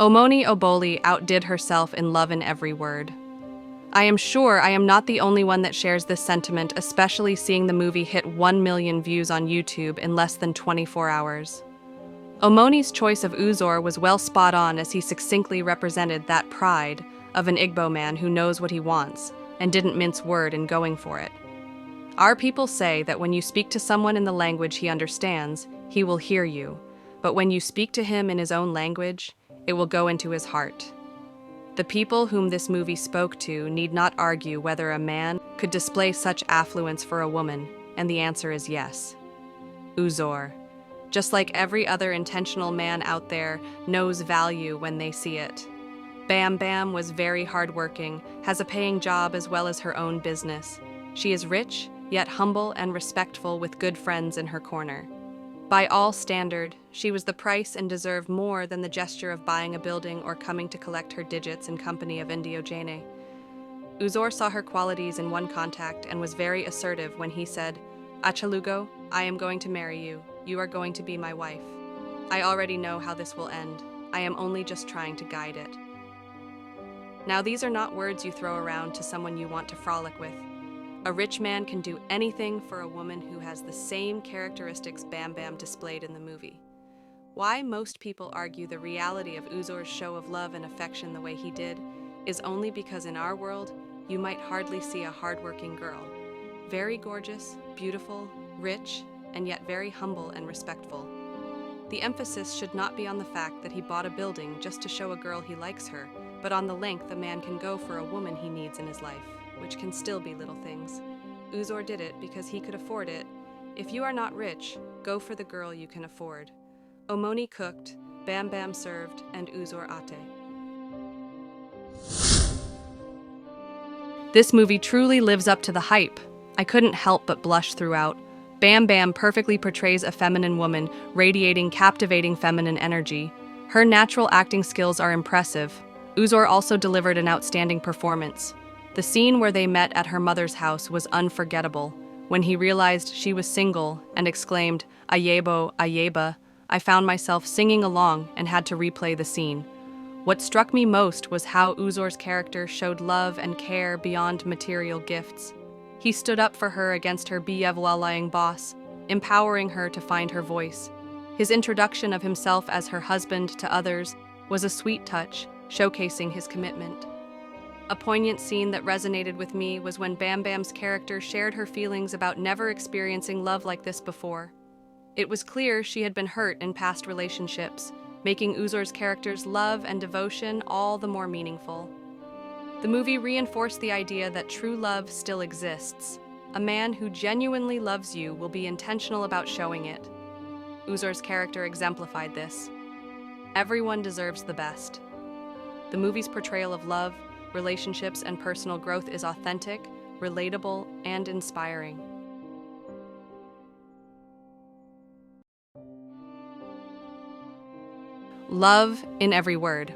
Omoni Oboli outdid herself in love in every word. I am sure I am not the only one that shares this sentiment, especially seeing the movie hit 1 million views on YouTube in less than 24 hours. Omoni's choice of Uzor was well spot on, as he succinctly represented that pride of an Igbo man who knows what he wants and didn't mince word in going for it. Our people say that when you speak to someone in the language he understands, he will hear you, but when you speak to him in his own language, it will go into his heart. The people whom this movie spoke to need not argue whether a man could display such affluence for a woman, and the answer is yes. Uzor, just like every other intentional man out there, knows value when they see it. Bambam was very hardworking, has a paying job as well as her own business. She is rich, yet humble and respectful, with good friends in her corner. By all standard, she was the price and deserved more than the gesture of buying a building or coming to collect her digits in company of Indiogene. Uzor saw her qualities in one contact and was very assertive when he said, "Achalugo, I am going to marry you. You are going to be my wife. I already know how this will end. I am only just trying to guide it." Now, these are not words you throw around to someone you want to frolic with. A rich man can do anything for a woman who has the same characteristics Bambam displayed in the movie. Why most people argue the reality of Uzor's show of love and affection the way he did is only because in our world, you might hardly see a hardworking girl. Very gorgeous, beautiful, rich, and yet very humble and respectful. The emphasis should not be on the fact that he bought a building just to show a girl he likes her, but on the length a man can go for a woman he needs in his life, which can still be little things. Uzor did it because he could afford it. If you are not rich, go for the girl you can afford. Omoni cooked, Bambam served, and Uzor ate. This movie truly lives up to the hype. I couldn't help but blush throughout. Bambam perfectly portrays a feminine woman, radiating captivating feminine energy. Her natural acting skills are impressive. Uzor also delivered an outstanding performance. The scene where they met at her mother's house was unforgettable. When he realized she was single and exclaimed, "Ayebo, Ayeba," I found myself singing along and had to replay the scene. What struck me most was how Uzor's character showed love and care beyond material gifts. He stood up for her against her lying boss, empowering her to find her voice. His introduction of himself as her husband to others was a sweet touch, showcasing his commitment. A poignant scene that resonated with me was when Bambam's character shared her feelings about never experiencing love like this before. It was clear she had been hurt in past relationships, making Uzor's character's love and devotion all the more meaningful. The movie reinforced the idea that true love still exists. A man who genuinely loves you will be intentional about showing it. Uzor's character exemplified this. Everyone deserves the best. The movie's portrayal of love, relationships, and personal growth is authentic, relatable, and inspiring. Love in every word.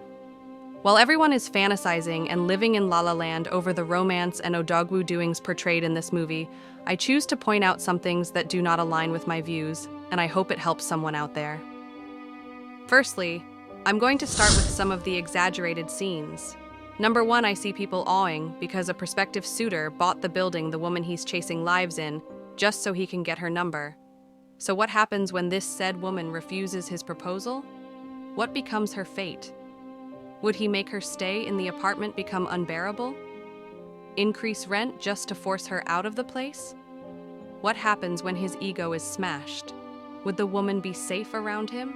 While everyone is fantasizing and living in La La Land over the romance and Odogwu doings portrayed in this movie, I choose to point out some things that do not align with my views, and I hope it helps someone out there. Firstly, I'm going to start with some of the exaggerated scenes. Number one, I see people awing because a prospective suitor bought the building the woman he's chasing lives in just so he can get her number. So what happens when this said woman refuses his proposal? What becomes her fate? Would he make her stay in the apartment become unbearable? Increase rent just to force her out of the place? What happens when his ego is smashed? Would the woman be safe around him?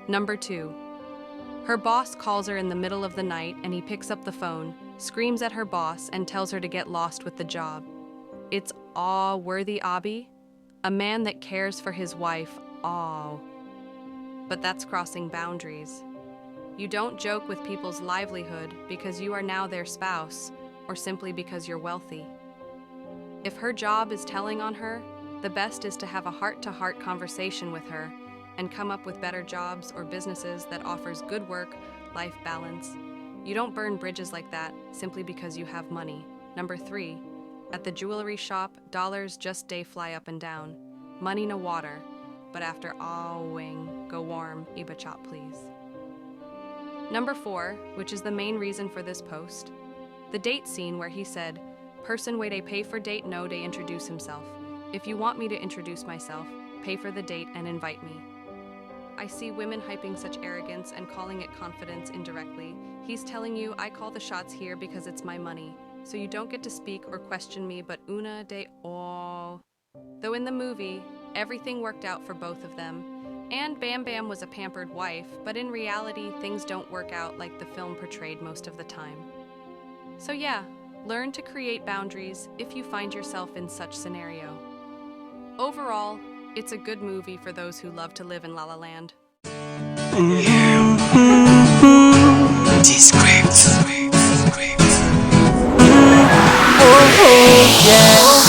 Number two, her boss calls her in the middle of the night and he picks up the phone, screams at her boss, and tells her to get lost with the job. It's awe-worthy, Abi. A man that cares for his wife, awe. But that's crossing boundaries. You don't joke with people's livelihood because you are now their spouse, or simply because you're wealthy. If her job is telling on her, the best is to have a heart-to-heart conversation with her and come up with better jobs or businesses that offers good work-life balance. You don't burn bridges like that simply because you have money. Number three, at the jewelry shop, dollars just day fly up and down. Money no water, but after awing, go warm, Iba chop please. Number 4, which is the main reason for this post, the date scene where he said, "Person wait a pay for date no they introduce himself. If you want me to introduce myself, pay for the date and invite me." I see women hyping such arrogance and calling it confidence indirectly. He's telling you, I call the shots here because it's my money, so you don't get to speak or question me, but una de oh. Though in the movie, everything worked out for both of them, and Bambam was a pampered wife, but in reality, things don't work out like the film portrayed most of the time. So yeah, learn to create boundaries if you find yourself in such scenario. Overall, it's a good movie for those who love to live in La La Land. Oh, yeah.